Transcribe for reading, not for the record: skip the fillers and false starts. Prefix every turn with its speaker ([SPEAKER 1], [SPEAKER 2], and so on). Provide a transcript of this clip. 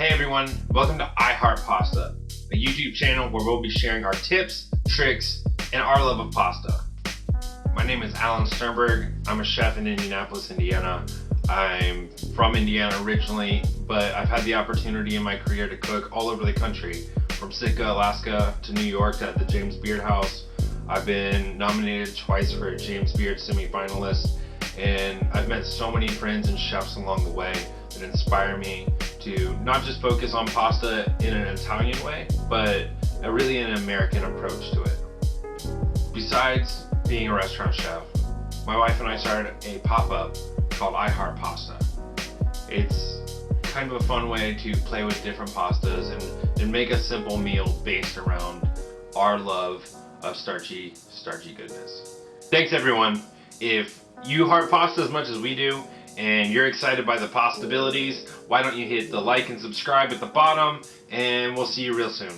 [SPEAKER 1] Hey everyone, welcome to I Heart Pasta, a YouTube channel where we'll be sharing our tips, tricks, and our love of pasta. My name is Alan Sternberg. I'm a chef in Indianapolis, Indiana. I'm from Indiana originally, but I've had the opportunity in my career to cook all over the country, from Sitka, Alaska to New York at the James Beard House. I've been nominated twice for a James Beard semi-finalist, and I've met so many friends and chefs along the way that inspire me to not just focus on pasta in an Italian way, but really an American approach to it. Besides being a restaurant chef, my wife and I started a pop-up called I Heart Pasta. It's kind of a fun way to play with different pastas and make a simple meal based around our love of starchy goodness. Thanks everyone. If you heart pasta as much as we do, and you're excited by the possibilities, why don't you hit the like and subscribe at the bottom, and we'll see you real soon.